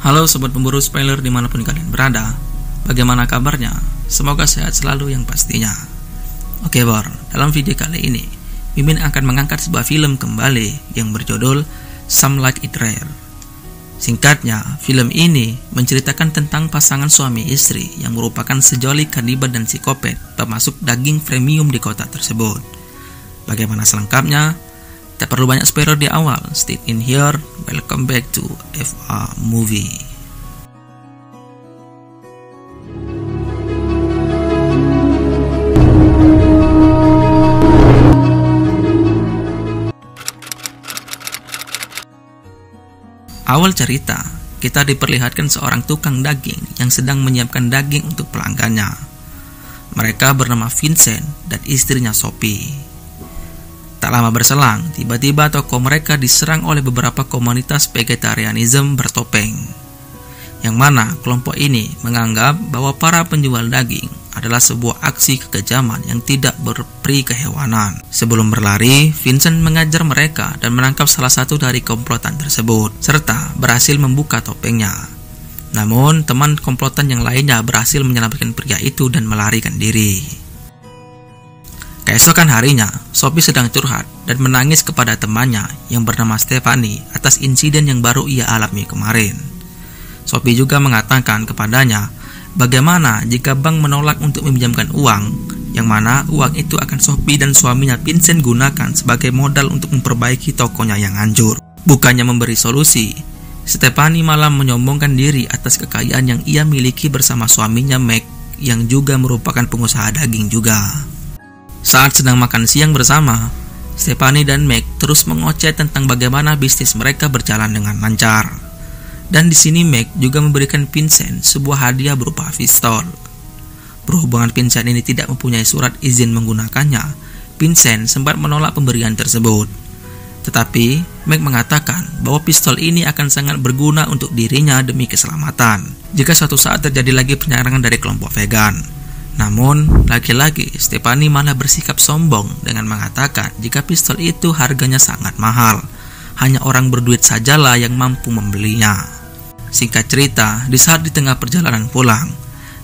Halo sobat pemburu spoiler dimanapun kalian berada. Bagaimana kabarnya? Semoga sehat selalu yang pastinya. Oke Bor, dalam video kali ini Mimin akan mengangkat sebuah film kembali yang berjudul Some Like It Rare. Singkatnya, film ini menceritakan tentang pasangan suami istri yang merupakan sejoli kanibal dan psikopat pemasuk daging premium di kota tersebut. Bagaimana selengkapnya? Tak perlu banyak spoiler di awal. Stay in here. Welcome back to FA Movie. Awal cerita, kita diperlihatkan seorang tukang daging yang sedang menyiapkan daging untuk pelanggannya. Mereka bernama Vincent dan istrinya Sophie. Tak lama berselang, tiba-tiba toko mereka diserang oleh beberapa komunitas vegetarianism bertopeng. Yang mana kelompok ini menganggap bahwa para penjual daging adalah sebuah aksi kekejaman yang tidak berperi kehewanan. Sebelum berlari, Vincent mengajar mereka dan menangkap salah satu dari komplotan tersebut, serta berhasil membuka topengnya. Namun, teman komplotan yang lainnya berhasil menyelamatkan pria itu dan melarikan diri. Keesokan harinya, Sophie sedang curhat dan menangis kepada temannya yang bernama Stephanie atas insiden yang baru ia alami kemarin. Sophie juga mengatakan kepadanya, bagaimana jika bank menolak untuk meminjamkan uang, yang mana uang itu akan Sophie dan suaminya Vincent gunakan sebagai modal untuk memperbaiki tokonya yang hancur. Bukannya memberi solusi, Stephanie malah menyombongkan diri atas kekayaan yang ia miliki bersama suaminya Meg yang juga merupakan pengusaha daging juga. Saat sedang makan siang bersama, Stephanie dan Meg terus mengoceh tentang bagaimana bisnis mereka berjalan dengan lancar. Dan di sini Meg juga memberikan Vincent sebuah hadiah berupa pistol. Berhubungan Vincent ini tidak mempunyai surat izin menggunakannya, Vincent sempat menolak pemberian tersebut. Tetapi Meg mengatakan bahwa pistol ini akan sangat berguna untuk dirinya demi keselamatan jika suatu saat terjadi lagi penyerangan dari kelompok vegan. Namun, lagi-lagi Stephanie malah bersikap sombong dengan mengatakan jika pistol itu harganya sangat mahal. Hanya orang berduit sajalah yang mampu membelinya. Singkat cerita, di saat di tengah perjalanan pulang,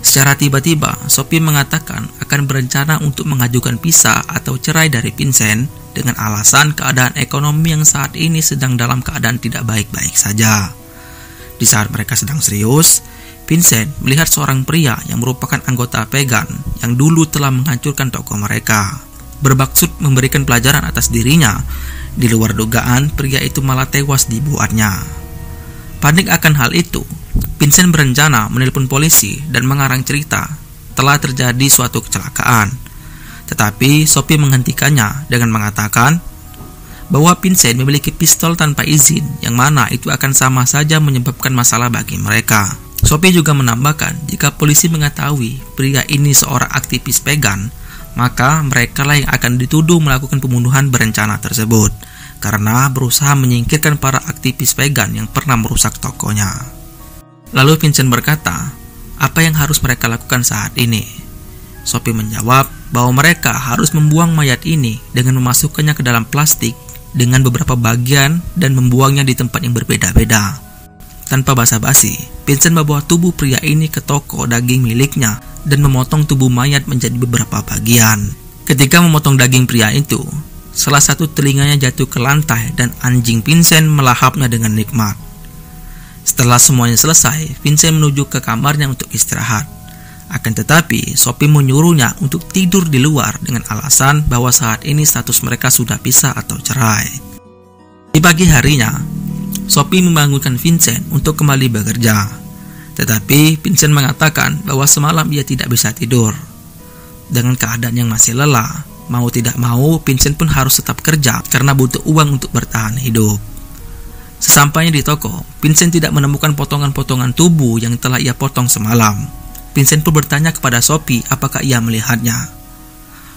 secara tiba-tiba Sophie mengatakan akan berencana untuk mengajukan pisah atau cerai dari Vincent dengan alasan keadaan ekonomi yang saat ini sedang dalam keadaan tidak baik-baik saja. Di saat mereka sedang serius, Vincent melihat seorang pria yang merupakan anggota vegan yang dulu telah menghancurkan toko mereka. Bermaksud memberikan pelajaran atas dirinya. Di luar dugaan, pria itu malah tewas dibuatnya. Panik akan hal itu, Vincent berencana menelpon polisi dan mengarang cerita telah terjadi suatu kecelakaan. Tetapi Sophie menghentikannya dengan mengatakan bahwa Vincent memiliki pistol tanpa izin, yang mana itu akan sama saja menyebabkan masalah bagi mereka. Sophie juga menambahkan jika polisi mengetahui pria ini seorang aktivis vegan, maka mereka lah yang akan dituduh melakukan pembunuhan berencana tersebut karena berusaha menyingkirkan para aktivis vegan yang pernah merusak tokonya. Lalu Vincent berkata, apa yang harus mereka lakukan saat ini? Sophie menjawab bahwa mereka harus membuang mayat ini dengan memasukkannya ke dalam plastik dengan beberapa bagian dan membuangnya di tempat yang berbeda-beda. Tanpa basa-basi, Vincent membawa tubuh pria ini ke toko daging miliknya dan memotong tubuh mayat menjadi beberapa bagian. Ketika memotong daging pria itu, salah satu telinganya jatuh ke lantai dan anjing Vincent melahapnya dengan nikmat. Setelah semuanya selesai, Vincent menuju ke kamarnya untuk istirahat. Akan tetapi, Sophie menyuruhnya untuk tidur di luar dengan alasan bahwa saat ini status mereka sudah pisah atau cerai. Di pagi harinya, Sophie membangunkan Vincent untuk kembali bekerja. Tetapi Vincent mengatakan bahwa semalam ia tidak bisa tidur. Dengan keadaan yang masih lelah, mau tidak mau Vincent pun harus tetap kerja karena butuh uang untuk bertahan hidup. Sesampainya di toko, Vincent tidak menemukan potongan-potongan tubuh yang telah ia potong semalam. Vincent pun bertanya kepada Sophie apakah ia melihatnya.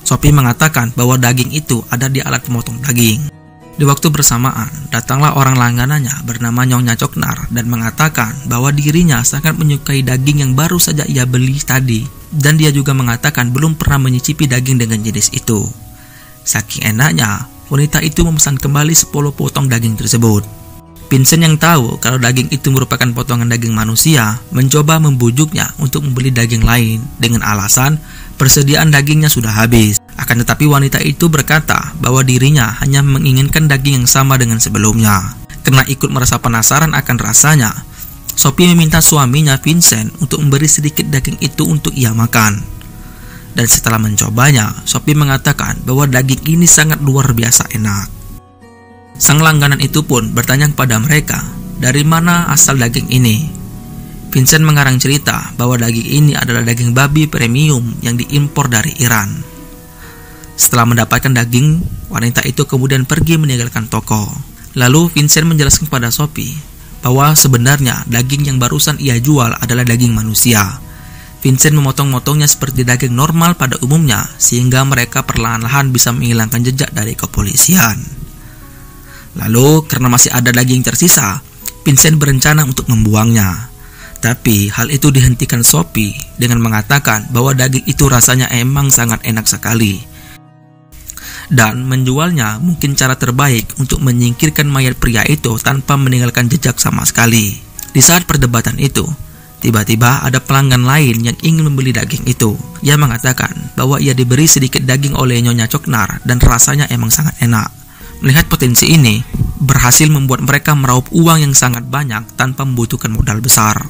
Sophie mengatakan bahwa daging itu ada di alat pemotong daging. Di waktu bersamaan, datanglah orang langganannya bernama Nyonya Coknar dan mengatakan bahwa dirinya sangat menyukai daging yang baru saja ia beli tadi, dan dia juga mengatakan belum pernah menyicipi daging dengan jenis itu. Saking enaknya, wanita itu memesan kembali 10 potong daging tersebut. Vincent yang tahu kalau daging itu merupakan potongan daging manusia, mencoba membujuknya untuk membeli daging lain dengan alasan persediaan dagingnya sudah habis. Akan tetapi wanita itu berkata bahwa dirinya hanya menginginkan daging yang sama dengan sebelumnya. Karena ikut merasa penasaran akan rasanya, Sophie meminta suaminya Vincent untuk memberi sedikit daging itu untuk ia makan. Dan setelah mencobanya, Sophie mengatakan bahwa daging ini sangat luar biasa enak. Sang langganan itu pun bertanya kepada mereka, dari mana asal daging ini? Vincent mengarang cerita bahwa daging ini adalah daging babi premium yang diimpor dari Iran. Setelah mendapatkan daging, wanita itu kemudian pergi meninggalkan toko. Lalu Vincent menjelaskan kepada Sophie bahwa sebenarnya daging yang barusan ia jual adalah daging manusia. Vincent memotong-motongnya seperti daging normal pada umumnya, sehingga mereka perlahan-lahan bisa menghilangkan jejak dari kepolisian. Lalu, karena masih ada daging tersisa, Vincent berencana untuk membuangnya. Tapi, hal itu dihentikan Sophie dengan mengatakan bahwa daging itu rasanya emang sangat enak sekali. Dan menjualnya mungkin cara terbaik untuk menyingkirkan mayat pria itu tanpa meninggalkan jejak sama sekali. Di saat perdebatan itu, tiba-tiba ada pelanggan lain yang ingin membeli daging itu. Ia mengatakan bahwa ia diberi sedikit daging oleh Nyonya Choknar dan rasanya emang sangat enak. Melihat potensi ini, berhasil membuat mereka meraup uang yang sangat banyak tanpa membutuhkan modal besar.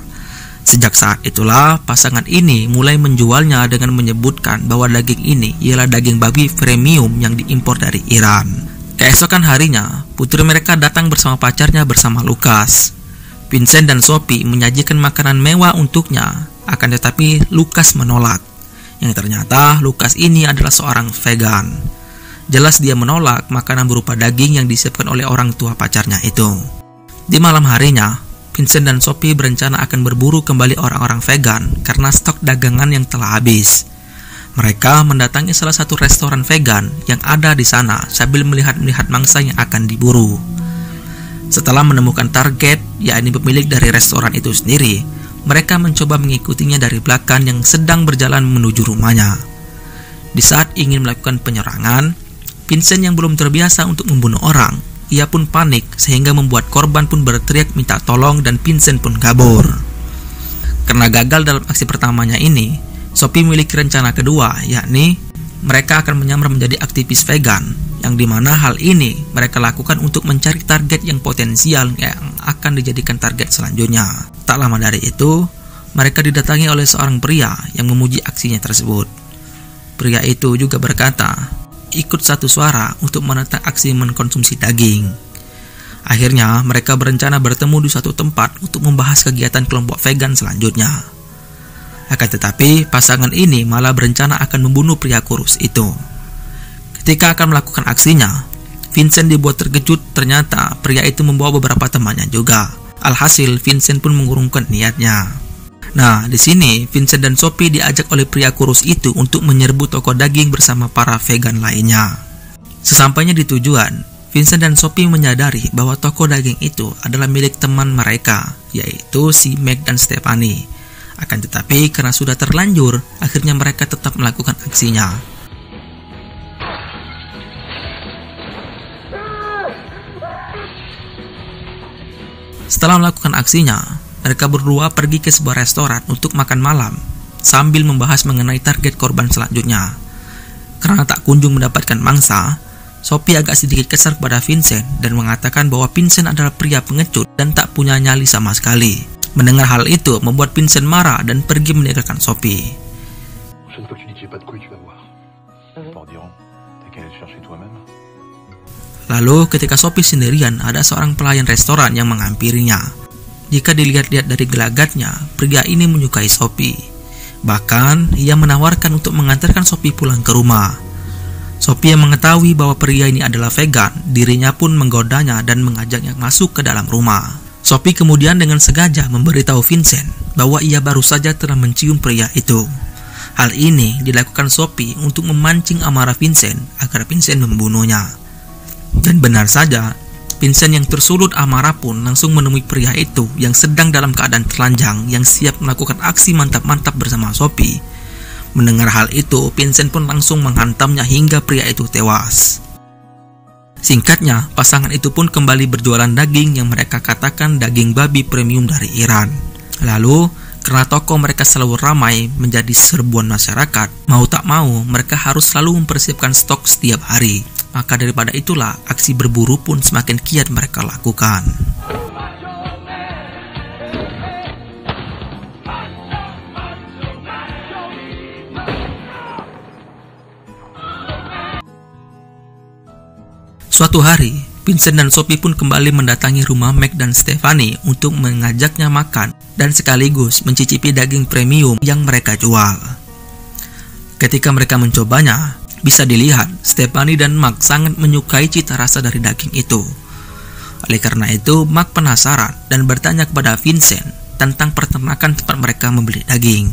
Sejak saat itulah, pasangan ini mulai menjualnya dengan menyebutkan bahwa daging ini ialah daging babi premium yang diimpor dari Iran. Keesokan harinya, putri mereka datang bersama pacarnya bersama Lucas. Vincent dan Sophie menyajikan makanan mewah untuknya, akan tetapi Lucas menolak. Yang ternyata Lucas ini adalah seorang vegan. Jelas dia menolak makanan berupa daging yang disiapkan oleh orang tua pacarnya itu. Di malam harinya, Vincent dan Sophie berencana akan berburu kembali orang-orang vegan karena stok dagangan yang telah habis. Mereka mendatangi salah satu restoran vegan yang ada di sana sambil melihat-melihat mangsa yang akan diburu. Setelah menemukan target, yakni pemilik dari restoran itu sendiri, mereka mencoba mengikutinya dari belakang yang sedang berjalan menuju rumahnya. Di saat ingin melakukan penyerangan, Vincent yang belum terbiasa untuk membunuh orang, ia pun panik sehingga membuat korban pun berteriak minta tolong dan Vincent pun kabur. Karena gagal dalam aksi pertamanya ini, Sophie memiliki rencana kedua, yakni mereka akan menyamar menjadi aktivis vegan, yang dimana hal ini mereka lakukan untuk mencari target yang potensial yang akan dijadikan target selanjutnya. Tak lama dari itu, mereka didatangi oleh seorang pria yang memuji aksinya tersebut. Pria itu juga berkata, ikut satu suara untuk menentang aksi mengkonsumsi daging. Akhirnya, mereka berencana bertemu di suatu tempat untuk membahas kegiatan kelompok vegan selanjutnya. Akan tetapi, pasangan ini malah berencana akan membunuh pria kurus itu. Ketika akan melakukan aksinya, Vincent dibuat terkejut ternyata pria itu membawa beberapa temannya juga. Alhasil, Vincent pun mengurungkan niatnya. Nah, di sini Vincent dan Sophie diajak oleh pria kurus itu untuk menyerbu toko daging bersama para vegan lainnya. Sesampainya di tujuan, Vincent dan Sophie menyadari bahwa toko daging itu adalah milik teman mereka, yaitu si Meg dan Stephanie. Akan tetapi karena sudah terlanjur, akhirnya mereka tetap melakukan aksinya. Setelah melakukan aksinya, mereka berdua pergi ke sebuah restoran untuk makan malam sambil membahas mengenai target korban selanjutnya. Karena tak kunjung mendapatkan mangsa, Sophie agak sedikit kesal kepada Vincent dan mengatakan bahwa Vincent adalah pria pengecut dan tak punya nyali sama sekali. Mendengar hal itu membuat Vincent marah dan pergi meninggalkan Sophie. Lalu ketika Sophie sendirian, ada seorang pelayan restoran yang menghampirinya. Jika dilihat-lihat dari gelagatnya, pria ini menyukai Sophie. Bahkan, ia menawarkan untuk mengantarkan Sophie pulang ke rumah. Sophie yang mengetahui bahwa pria ini adalah vegan, dirinya pun menggodanya dan mengajaknya masuk ke dalam rumah. Sophie kemudian dengan sengaja memberitahu Vincent bahwa ia baru saja telah mencium pria itu. Hal ini dilakukan Sophie untuk memancing amarah Vincent agar Vincent membunuhnya. Dan benar saja, Vincent yang tersulut amarah pun langsung menemui pria itu yang sedang dalam keadaan telanjang yang siap melakukan aksi mantap-mantap bersama Sophie. Mendengar hal itu, Vincent pun langsung menghantamnya hingga pria itu tewas. Singkatnya, pasangan itu pun kembali berjualan daging yang mereka katakan daging babi premium dari Iran. Lalu, karena toko mereka selalu ramai menjadi serbuan masyarakat, mau tak mau mereka harus selalu mempersiapkan stok setiap hari. Maka daripada itulah, aksi berburu pun semakin giat mereka lakukan. Suatu hari, Vincent dan Sophie pun kembali mendatangi rumah Mac dan Stephanie untuk mengajaknya makan dan sekaligus mencicipi daging premium yang mereka jual. Ketika mereka mencobanya, bisa dilihat Stephanie dan Mac sangat menyukai cita rasa dari daging itu. Oleh karena itu, Mac penasaran dan bertanya kepada Vincent tentang peternakan tempat mereka membeli daging.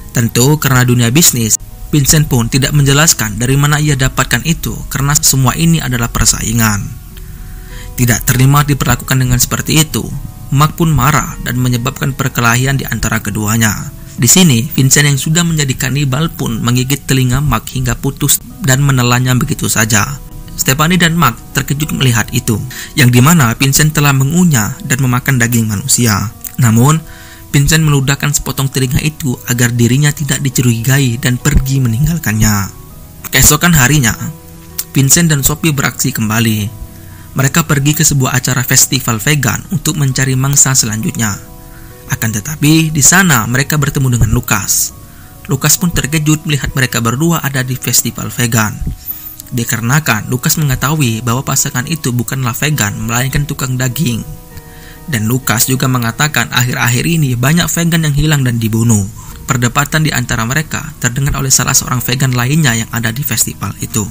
Tentu karena dunia bisnis, Vincent pun tidak menjelaskan dari mana ia dapatkan itu karena semua ini adalah persaingan. Tidak terima diperlakukan dengan seperti itu, Mac pun marah dan menyebabkan perkelahian di antara keduanya. Di sini, Vincent yang sudah menjadi kanibal pun menggigit telinga Mac hingga putus dan menelannya begitu saja. Stephanie dan Mac terkejut melihat itu, yang dimana Vincent telah mengunyah dan memakan daging manusia. Namun, Vincent meludahkan sepotong telinga itu agar dirinya tidak dicurigai dan pergi meninggalkannya. Keesokan harinya, Vincent dan Sophie beraksi kembali. Mereka pergi ke sebuah acara festival vegan untuk mencari mangsa selanjutnya. Akan tetapi, di sana mereka bertemu dengan Lucas. Lucas pun terkejut melihat mereka berdua ada di festival vegan. Dikarenakan Lucas mengetahui bahwa pasangan itu bukanlah vegan, melainkan tukang daging. Dan Lucas juga mengatakan akhir-akhir ini banyak vegan yang hilang dan dibunuh. Perdebatan di antara mereka terdengar oleh salah seorang vegan lainnya yang ada di festival itu.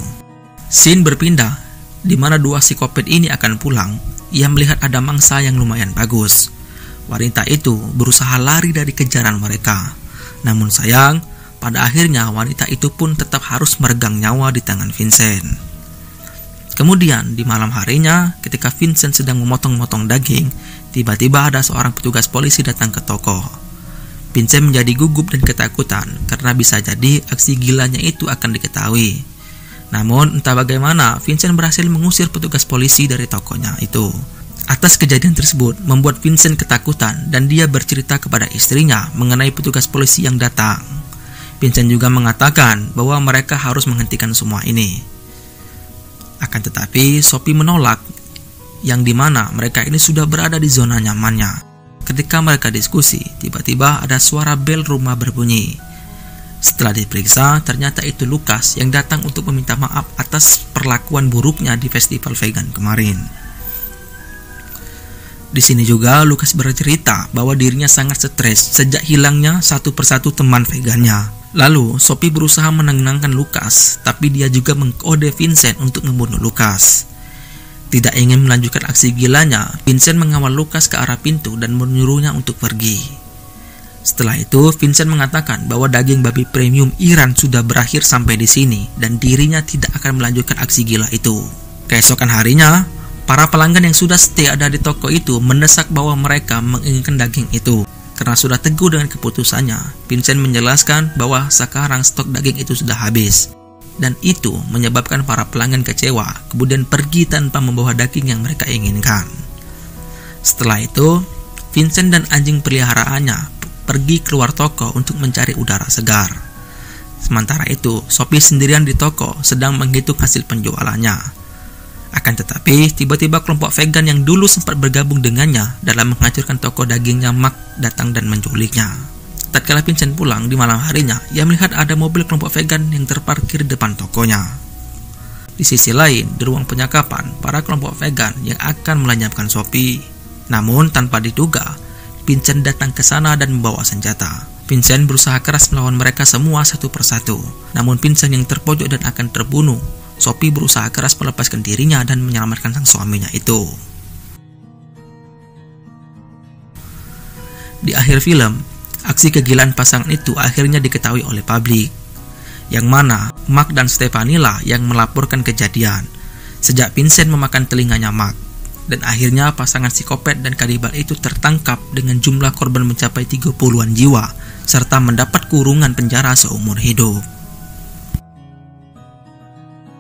Scene berpindah, di mana dua psikopat ini akan pulang. Ia melihat ada mangsa yang lumayan bagus. Wanita itu berusaha lari dari kejaran mereka. Namun sayang, pada akhirnya wanita itu pun tetap harus meregang nyawa di tangan Vincent. Kemudian di malam harinya, ketika Vincent sedang memotong-motong daging, tiba-tiba ada seorang petugas polisi datang ke toko. Vincent menjadi gugup dan ketakutan karena bisa jadi aksi gilanya itu akan diketahui. Namun entah bagaimana, Vincent berhasil mengusir petugas polisi dari tokonya itu. Atas kejadian tersebut membuat Vincent ketakutan dan dia bercerita kepada istrinya mengenai petugas polisi yang datang. Vincent juga mengatakan bahwa mereka harus menghentikan semua ini. Akan tetapi Sophie menolak, yang dimana mereka ini sudah berada di zona nyamannya. Ketika mereka diskusi, tiba-tiba ada suara bel rumah berbunyi. Setelah diperiksa, ternyata itu Lucas yang datang untuk meminta maaf atas perlakuan buruknya di festival vegan kemarin. Di sini juga Lucas bercerita bahwa dirinya sangat stres sejak hilangnya satu persatu teman vegannya. Lalu Sophie berusaha menenangkan Lucas, tapi dia juga mengkode Vincent untuk membunuh Lucas. Tidak ingin melanjutkan aksi gilanya, Vincent mengawal Lucas ke arah pintu dan menyuruhnya untuk pergi. Setelah itu, Vincent mengatakan bahwa daging babi premium Iran sudah berakhir sampai di sini dan dirinya tidak akan melanjutkan aksi gila itu. Keesokan harinya, para pelanggan yang sudah stay ada di toko itu mendesak bahwa mereka menginginkan daging itu. Karena sudah teguh dengan keputusannya, Vincent menjelaskan bahwa sekarang stok daging itu sudah habis. Dan itu menyebabkan para pelanggan kecewa, kemudian pergi tanpa membawa daging yang mereka inginkan. Setelah itu, Vincent dan anjing peliharaannya pergi keluar toko untuk mencari udara segar. Sementara itu, Sophie sendirian di toko sedang menghitung hasil penjualannya. Akan tetapi, tiba-tiba kelompok vegan yang dulu sempat bergabung dengannya dalam menghancurkan toko dagingnya Mac datang dan menculiknya. Tatkala Vincent pulang di malam harinya, ia melihat ada mobil kelompok vegan yang terparkir di depan tokonya. Di sisi lain, di ruang penyekapan, para kelompok vegan yang akan melenyapkan Sophie. Namun tanpa diduga, Vincent datang ke sana dan membawa senjata. Vincent berusaha keras melawan mereka semua satu persatu. Namun Vincent yang terpojok dan akan terbunuh. Sophie berusaha keras melepaskan dirinya dan menyelamatkan sang suaminya itu. Di akhir film, aksi kegilaan pasangan itu akhirnya diketahui oleh publik, yang mana Mac dan Stephanie lah yang melaporkan kejadian sejak Vincent memakan telinganya Mac. Dan akhirnya pasangan psikopat dan kanibal itu tertangkap dengan jumlah korban mencapai 30-an jiwa serta mendapat kurungan penjara seumur hidup.